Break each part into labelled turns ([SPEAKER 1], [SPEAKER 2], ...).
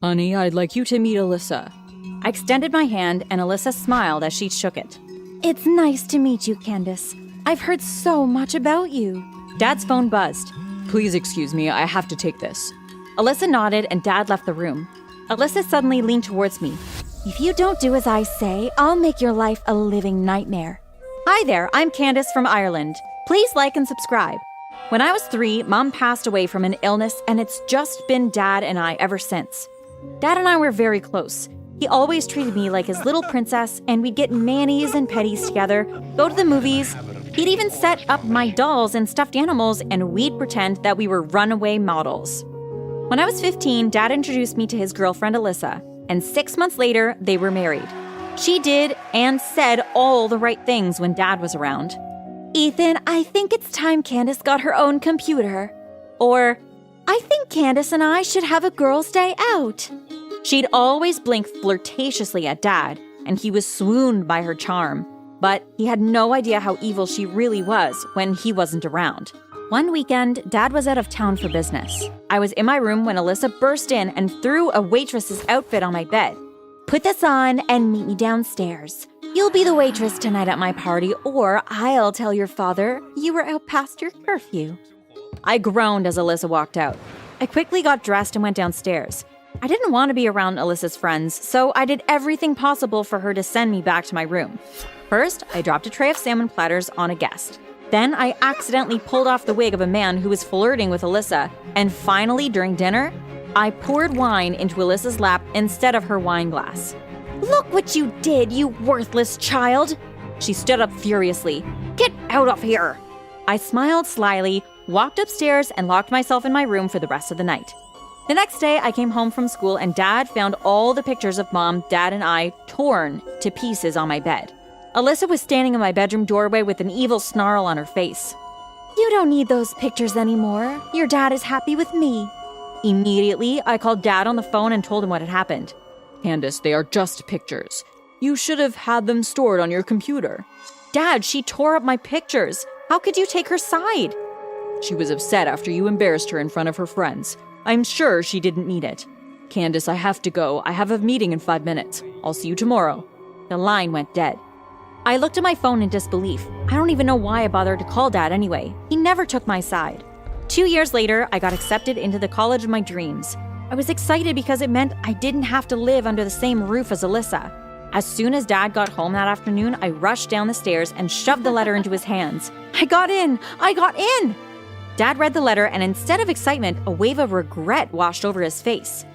[SPEAKER 1] Honey, I'd like you to meet Alyssa.
[SPEAKER 2] I extended my hand and Alyssa smiled as she shook it.
[SPEAKER 3] It's nice to meet you, Candace. I've heard so much about you.
[SPEAKER 2] Dad's phone buzzed.
[SPEAKER 1] Please excuse me, I have to take this.
[SPEAKER 2] Alyssa nodded and Dad left the room. Alyssa suddenly leaned towards me.
[SPEAKER 3] If you don't do as I say, I'll make your life a living nightmare.
[SPEAKER 2] Hi there, I'm Candace from Ireland. Please like and subscribe. When I was 3, Mom passed away from an illness, and it's just been Dad and I ever since. Dad and I were very close. He always treated me like his little princess, and we'd get manis and petties together, go to the movies. He'd even set up my dolls and stuffed animals, and we'd pretend that we were runaway models. When I was 15, Dad introduced me to his girlfriend Alyssa, and 6 months later, they were married. She did and said all the right things when Dad was around.
[SPEAKER 3] Ethan, I think it's time Candace got her own computer.
[SPEAKER 2] Or,
[SPEAKER 3] I think Candace and I should have a girls' day out.
[SPEAKER 2] She'd always blink flirtatiously at Dad, and he was swooned by her charm. But he had no idea how evil she really was when he wasn't around. One weekend, Dad was out of town for business. I was in my room when Alyssa burst in and threw a waitress's outfit on my bed.
[SPEAKER 3] Put this on and meet me downstairs. You'll be the waitress tonight at my party, or I'll tell your father you were out past your curfew.
[SPEAKER 2] I groaned as Alyssa walked out. I quickly got dressed and went downstairs. I didn't want to be around Alyssa's friends, so I did everything possible for her to send me back to my room. First, I dropped a tray of salmon platters on a guest. Then I accidentally pulled off the wig of a man who was flirting with Alyssa. And finally, during dinner, I poured wine into Alyssa's lap instead of her wine glass.
[SPEAKER 3] Look what you did, you worthless child!
[SPEAKER 2] She stood up furiously. Get out of here! I smiled slyly, walked upstairs, and locked myself in my room for the rest of the night. The next day, I came home from school and Dad found all the pictures of Mom, Dad, and I torn to pieces on my bed. Alyssa was standing in my bedroom doorway with an evil snarl on her face.
[SPEAKER 3] You don't need those pictures anymore. Your dad is happy with me.
[SPEAKER 2] Immediately, I called Dad on the phone and told him what had happened.
[SPEAKER 1] Candace, they are just pictures. You should have had them stored on your computer.
[SPEAKER 2] Dad, she tore up my pictures. How could you take her side?
[SPEAKER 1] She was upset after you embarrassed her in front of her friends. I'm sure she didn't mean it. Candace, I have to go. I have a meeting in 5 minutes. I'll see you tomorrow.
[SPEAKER 2] The line went dead. I looked at my phone in disbelief. I don't even know why I bothered to call Dad anyway. He never took my side. 2 years later, I got accepted into the college of my dreams. I was excited because it meant I didn't have to live under the same roof as Alyssa. As soon as Dad got home that afternoon, I rushed down the stairs and shoved the letter into his hands. I got in! I got in! Dad read the letter, and instead of excitement, a wave of regret washed over his face.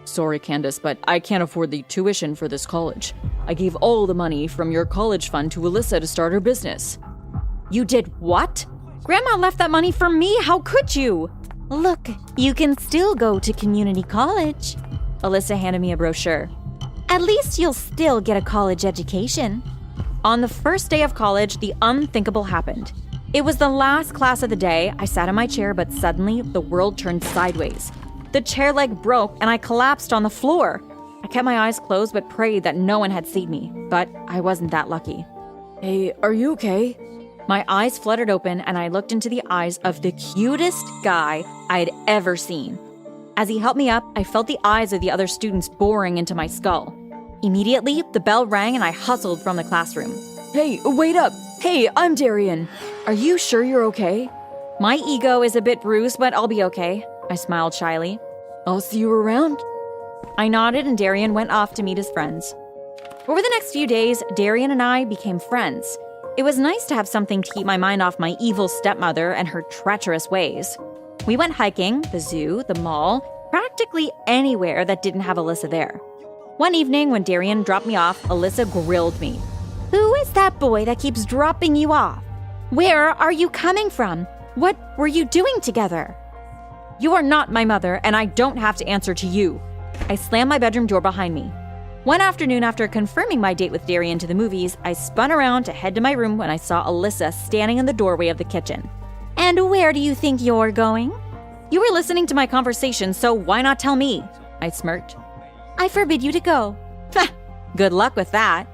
[SPEAKER 1] Sorry, Candace, but I can't afford the tuition for this college. I gave all the money from your college fund to Alyssa to start her business.
[SPEAKER 2] You did what? Grandma left that money for me. How could you?
[SPEAKER 3] Look, you can still go to community college.
[SPEAKER 2] Alyssa handed me a brochure.
[SPEAKER 3] At least you'll still get a college education.
[SPEAKER 2] On the first day of college, the unthinkable happened. It was the last class of the day. I sat in my chair, but suddenly the world turned sideways. The chair leg broke and I collapsed on the floor. I kept my eyes closed but prayed that no one had seen me, but I wasn't that lucky.
[SPEAKER 1] Hey, are you okay?
[SPEAKER 2] My eyes fluttered open and I looked into the eyes of the cutest guy I had ever seen. As he helped me up, I felt the eyes of the other students boring into my skull. Immediately, the bell rang and I hustled from the classroom.
[SPEAKER 1] Hey, wait up! Hey, I'm Darian. Are you sure you're okay?
[SPEAKER 2] My ego is a bit bruised, but I'll be okay. I smiled shyly.
[SPEAKER 1] I'll see you around.
[SPEAKER 2] I nodded and Darian went off to meet his friends. Over the next few days, Darian and I became friends. It was nice to have something to keep my mind off my evil stepmother and her treacherous ways. We went hiking, the zoo, the mall, practically anywhere that didn't have Alyssa there. One evening when Darian dropped me off, Alyssa grilled me.
[SPEAKER 3] Who is that boy that keeps dropping you off? Where are you coming from? What were you doing together?
[SPEAKER 2] You are not my mother, and I don't have to answer to you. I slammed my bedroom door behind me. One afternoon, after confirming my date with Darian to the movies, I spun around to head to my room when I saw Alyssa standing in the doorway of the kitchen.
[SPEAKER 3] And where do you think you're going?
[SPEAKER 2] You were listening to my conversation, so why not tell me? I smirked.
[SPEAKER 3] I forbid you to go.
[SPEAKER 2] Good luck with that.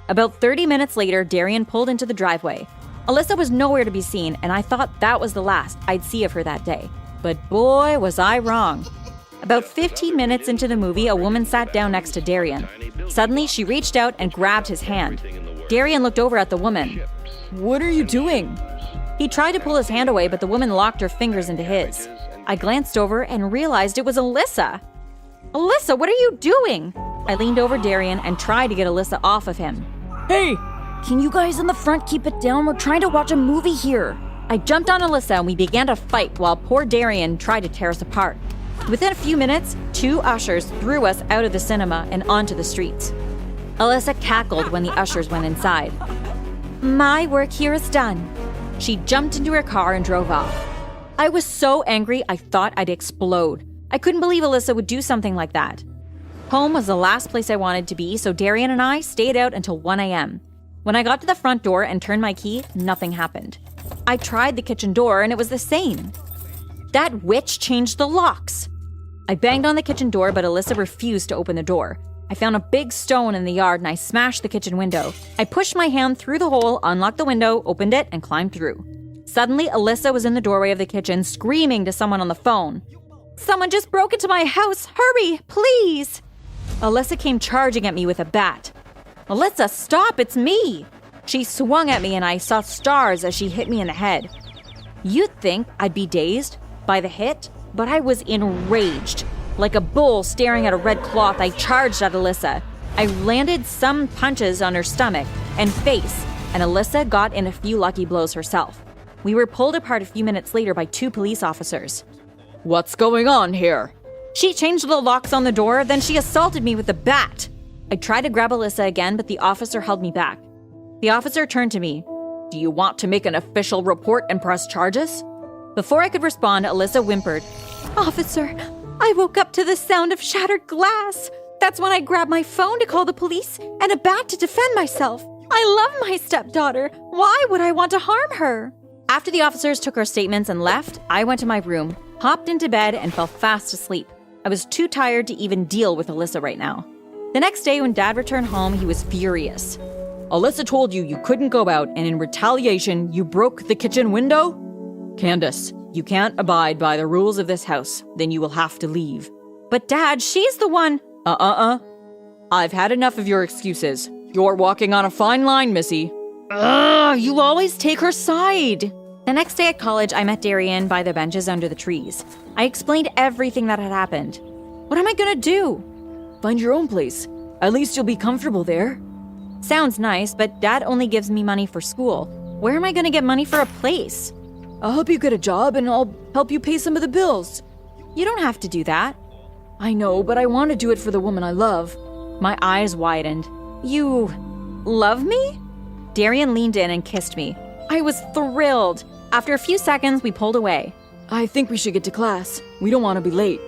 [SPEAKER 2] About 30 minutes later, Darian pulled into the driveway. Alyssa was nowhere to be seen, and I thought that was the last I'd see of her that day. But boy, was I wrong. About 15 minutes into the movie, a woman sat down next to Darian. Suddenly, she reached out and grabbed his hand. Darian looked over at the woman.
[SPEAKER 1] What are you doing?
[SPEAKER 2] He tried to pull his hand away, but the woman locked her fingers into his. I glanced over and realized it was Alyssa. Alyssa, what are you doing? I leaned over Darian and tried to get Alyssa off of him.
[SPEAKER 1] Hey!
[SPEAKER 2] Can you guys in the front keep it down? We're trying to watch a movie here. I jumped on Alyssa and we began to fight while poor Darian tried to tear us apart. Within a few minutes, 2 ushers threw us out of the cinema and onto the streets. Alyssa cackled when the ushers went inside.
[SPEAKER 3] My work here is done.
[SPEAKER 2] She jumped into her car and drove off. I was so angry I thought I'd explode. I couldn't believe Alyssa would do something like that. Home was the last place I wanted to be, so Darian and I stayed out until 1 a.m. When I got to the front door and turned my key, nothing happened. I tried the kitchen door and it was the same. That witch changed the locks. I banged on the kitchen door, but Alyssa refused to open the door. I found a big stone in the yard and I smashed the kitchen window. I pushed my hand through the hole, unlocked the window, opened it, and climbed through. Suddenly, Alyssa was in the doorway of the kitchen, screaming to someone on the phone.
[SPEAKER 3] Someone just broke into my house. Hurry, please.
[SPEAKER 2] Alyssa came charging at me with a bat. Alyssa, stop, it's me! She swung at me and I saw stars as she hit me in the head. You'd think I'd be dazed by the hit, but I was enraged. Like a bull staring at a red cloth, I charged at Alyssa. I landed some punches on her stomach and face, and Alyssa got in a few lucky blows herself. We were pulled apart a few minutes later by 2 police officers.
[SPEAKER 1] What's going on here?
[SPEAKER 2] She changed the locks on the door, then she assaulted me with a bat. I tried to grab Alyssa again, but the officer held me back. The officer turned to me.
[SPEAKER 1] Do you want to make an official report and press charges?
[SPEAKER 2] Before I could respond, Alyssa whimpered.
[SPEAKER 3] Officer, I woke up to the sound of shattered glass. That's when I grabbed my phone to call the police and a bat to defend myself. I love my stepdaughter. Why would I want to harm her?
[SPEAKER 2] After the officers took our statements and left, I went to my room, hopped into bed, and fell fast asleep. I was too tired to even deal with Alyssa right now. The next day, when Dad returned home, he was furious.
[SPEAKER 1] Alyssa told you couldn't go out, and in retaliation, you broke the kitchen window? Candace, you can't abide by the rules of this house. Then you will have to leave.
[SPEAKER 2] But Dad, she's the one...
[SPEAKER 1] I've had enough of your excuses. You're walking on a fine line, Missy.
[SPEAKER 2] Ugh, you always take her side. The next day at college, I met Darian by the benches under the trees. I explained everything that had happened. What am I gonna do?
[SPEAKER 1] Find your own place. At least you'll be comfortable there.
[SPEAKER 2] Sounds nice, but Dad only gives me money for school. Where am I gonna get money for a place?
[SPEAKER 1] I'll help you get a job and I'll help you pay some of the bills.
[SPEAKER 2] You don't have to do that.
[SPEAKER 1] I know, but I want to do it for the woman I love.
[SPEAKER 2] My eyes widened. You love me? Darian leaned in and kissed me. I was thrilled. After a few seconds, we pulled away.
[SPEAKER 1] I think we should get to class. We don't want to be late.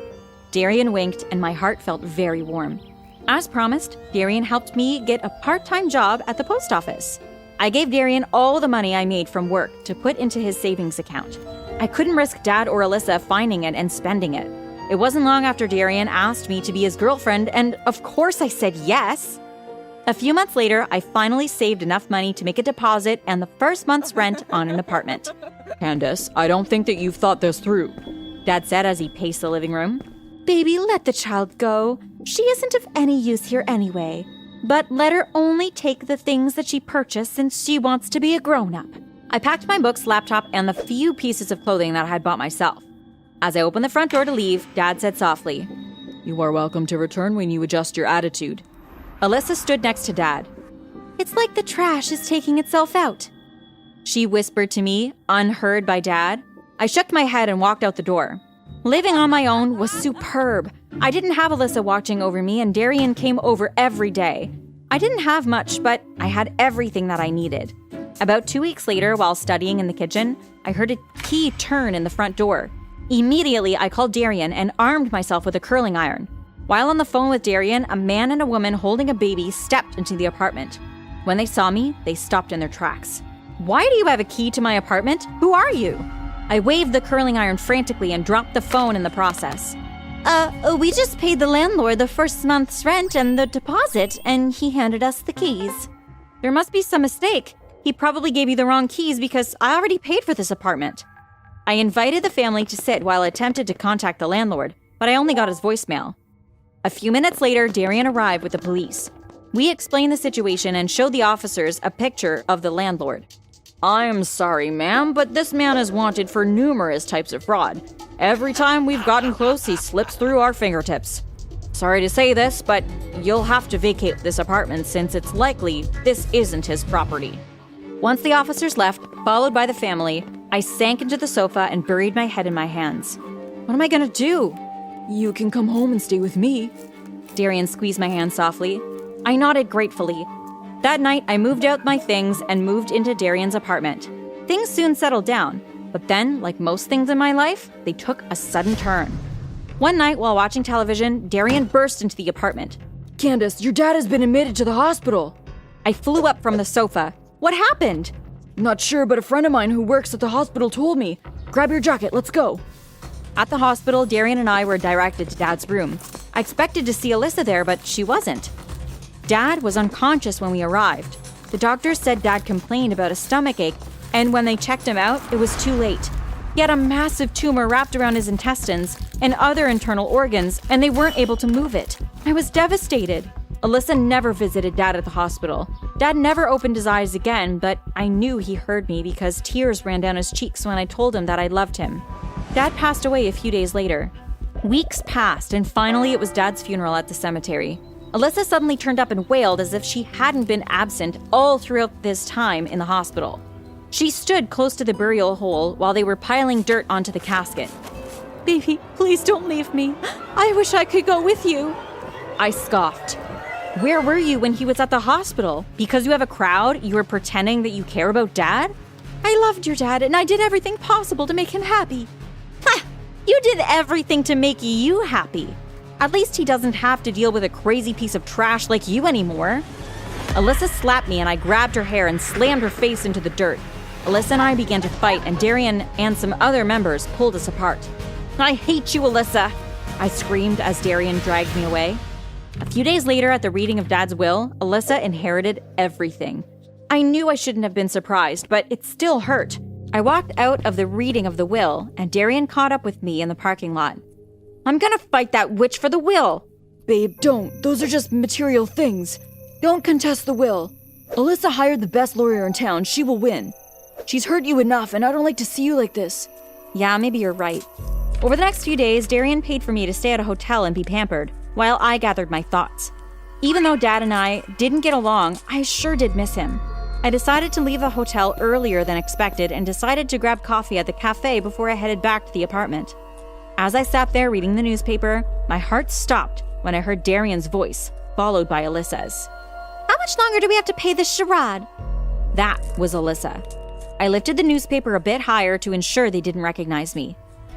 [SPEAKER 2] Darian winked and my heart felt very warm. As promised, Darian helped me get a part-time job at the post office. I gave Darian all the money I made from work to put into his savings account. I couldn't risk Dad or Alyssa finding it and spending it. It wasn't long after Darian asked me to be his girlfriend, and of course I said yes. A few months later, I finally saved enough money to make a deposit and the first month's rent on an apartment.
[SPEAKER 1] Candace, I don't think that you've thought this through,
[SPEAKER 2] Dad said as he paced the living room.
[SPEAKER 3] Baby, let the child go. She isn't of any use here anyway. But let her only take the things that she purchased since she wants to be a grown-up.
[SPEAKER 2] I packed my books, laptop, and the few pieces of clothing that I had bought myself. As I opened the front door to leave, Dad said softly,
[SPEAKER 1] "You are welcome to return when you adjust your attitude."
[SPEAKER 2] Alyssa stood next to Dad.
[SPEAKER 3] It's like the trash is taking itself out,
[SPEAKER 2] she whispered to me, unheard by Dad. I shook my head and walked out the door. Living on my own was superb. I didn't have Alyssa watching over me, and Darian came over every day. I didn't have much, but I had everything that I needed. About 2 weeks later, while studying in the kitchen, I heard a key turn in the front door. Immediately, I called Darian and armed myself with a curling iron. While on the phone with Darian, a man and a woman holding a baby stepped into the apartment. When they saw me, they stopped in their tracks. "Why do you have a key to my apartment? Who are you?" I waved the curling iron frantically and dropped the phone in the process.
[SPEAKER 3] We just paid the landlord the first month's rent and the deposit, and he handed us the keys.
[SPEAKER 2] There must be some mistake. He probably gave you the wrong keys because I already paid for this apartment. I invited the family to sit while I attempted to contact the landlord, but I only got his voicemail. A few minutes later, Darian arrived with the police. We explained the situation and showed the officers a picture of the landlord.
[SPEAKER 1] I'm sorry, ma'am, but this man is wanted for numerous types of fraud. Every time we've gotten close, he slips through our fingertips. Sorry to say this, but you'll have to vacate this apartment since it's likely this isn't his property.
[SPEAKER 2] Once the officers left, followed by the family, I sank into the sofa and buried my head in my hands. What am I gonna do?
[SPEAKER 1] You can come home and stay with me.
[SPEAKER 2] Darian squeezed my hand softly. I nodded gratefully. That night, I moved out my things and moved into Darian's apartment. Things soon settled down, but then, like most things in my life, they took a sudden turn. One night, while watching television, Darian burst into the apartment.
[SPEAKER 1] Candace, your dad has been admitted to the hospital.
[SPEAKER 2] I flew up from the sofa. What happened?
[SPEAKER 1] Not sure, but a friend of mine who works at the hospital told me. Grab your jacket, let's go.
[SPEAKER 2] At the hospital, Darian and I were directed to Dad's room. I expected to see Alyssa there, but she wasn't. Dad was unconscious when we arrived. The doctors said Dad complained about a stomachache, and when they checked him out, it was too late. He had a massive tumor wrapped around his intestines and other internal organs, and they weren't able to move it. I was devastated. Alyssa never visited Dad at the hospital. Dad never opened his eyes again, but I knew he heard me because tears ran down his cheeks when I told him that I loved him. Dad passed away a few days later. Weeks passed, and finally it was Dad's funeral at the cemetery. Alyssa suddenly turned up and wailed as if she hadn't been absent all throughout this time in the hospital. She stood close to the burial hole while they were piling dirt onto the casket.
[SPEAKER 3] Baby, please don't leave me. I wish I could go with you.
[SPEAKER 2] I scoffed. Where were you when he was at the hospital? Because you have a crowd, you were pretending that you care about Dad?
[SPEAKER 3] I loved your dad, and I did everything possible to make him happy.
[SPEAKER 2] Ha! You did everything to make you happy. At least he doesn't have to deal with a crazy piece of trash like you anymore. Alyssa slapped me and I grabbed her hair and slammed her face into the dirt. Alyssa and I began to fight, and Darian and some other members pulled us apart. I hate you, Alyssa, I screamed as Darian dragged me away. A few days later, at the reading of Dad's will, Alyssa inherited everything. I knew I shouldn't have been surprised, but it still hurt. I walked out of the reading of the will, and Darian caught up with me in the parking lot. I'm gonna fight that witch for the will.
[SPEAKER 1] Babe, don't. Those are just material things. Don't contest the will. Alyssa hired the best lawyer in town. She will win. She's hurt you enough, and I don't like to see you like this.
[SPEAKER 2] Yeah, maybe you're right. Over the next few days, Darian paid for me to stay at a hotel and be pampered, while I gathered my thoughts. Even though Dad and I didn't get along, I sure did miss him. I decided to leave the hotel earlier than expected and decided to grab coffee at the cafe before I headed back to the apartment. As I sat there reading the newspaper, my heart stopped when I heard Darian's voice, followed by Alyssa's.
[SPEAKER 3] How much longer do we have to pay this charade?
[SPEAKER 2] That was Alyssa. I lifted the newspaper a bit higher to ensure they didn't recognize me.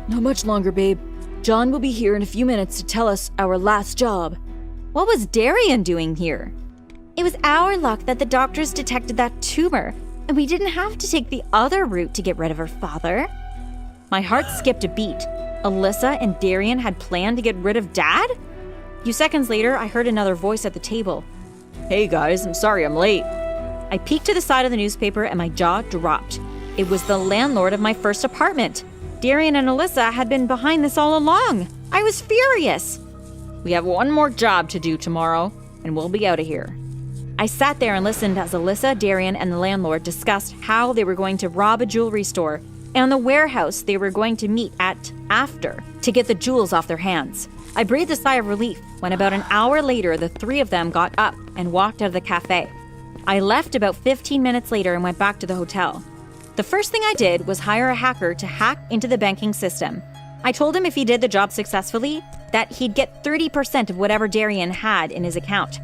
[SPEAKER 1] Not much longer, babe. John will be here in a few minutes to tell us our last job.
[SPEAKER 2] What was Darian doing here?
[SPEAKER 3] It was our luck that the doctors detected that tumor, and we didn't have to take the other route to get rid of her father.
[SPEAKER 2] My heart skipped a beat. Alyssa and Darian had planned to get rid of Dad? A few seconds later, I heard another voice at the table.
[SPEAKER 1] Hey guys, I'm sorry I'm late.
[SPEAKER 2] I peeked to the side of the newspaper and my jaw dropped. It was the landlord of my first apartment. Darian and Alyssa had been behind this all along. I was furious.
[SPEAKER 1] We have one more job to do tomorrow, and we'll be out of here.
[SPEAKER 2] I sat there and listened as Alyssa, Darian, and the landlord discussed how they were going to rob a jewelry store and the warehouse they were going to meet at after to get the jewels off their hands. I breathed a sigh of relief when about an hour later, the three of them got up and walked out of the cafe. I left about 15 minutes later and went back to the hotel. The first thing I did was hire a hacker to hack into the banking system. I told him if he did the job successfully, that he'd get 30% of whatever Darian had in his account.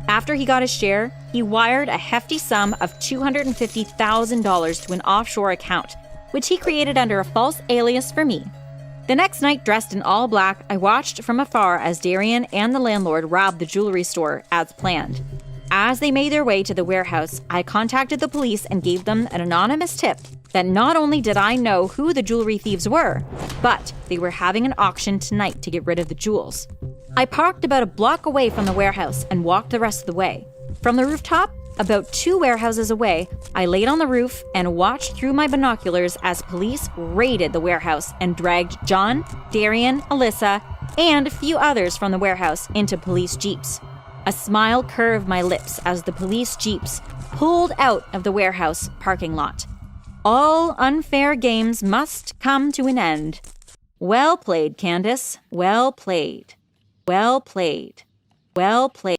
[SPEAKER 2] After he got his share, he wired a hefty sum of $250,000 to an offshore account, which he created under a false alias for me. The next night, dressed in all black, I watched from afar as Darian and the landlord robbed the jewelry store as planned. As they made their way to the warehouse, I contacted the police and gave them an anonymous tip that not only did I know who the jewelry thieves were, but they were having an auction tonight to get rid of the jewels. I parked about a block away from the warehouse and walked the rest of the way. From the rooftop, about 2 warehouses away, I laid on the roof and watched through my binoculars as police raided the warehouse and dragged John, Darian, Alyssa, and a few others from the warehouse into police jeeps. A smile curved my lips as the police jeeps pulled out of the warehouse parking lot. All unfair games must come to an end. Well played, Candace. Well played. Well played. Well played.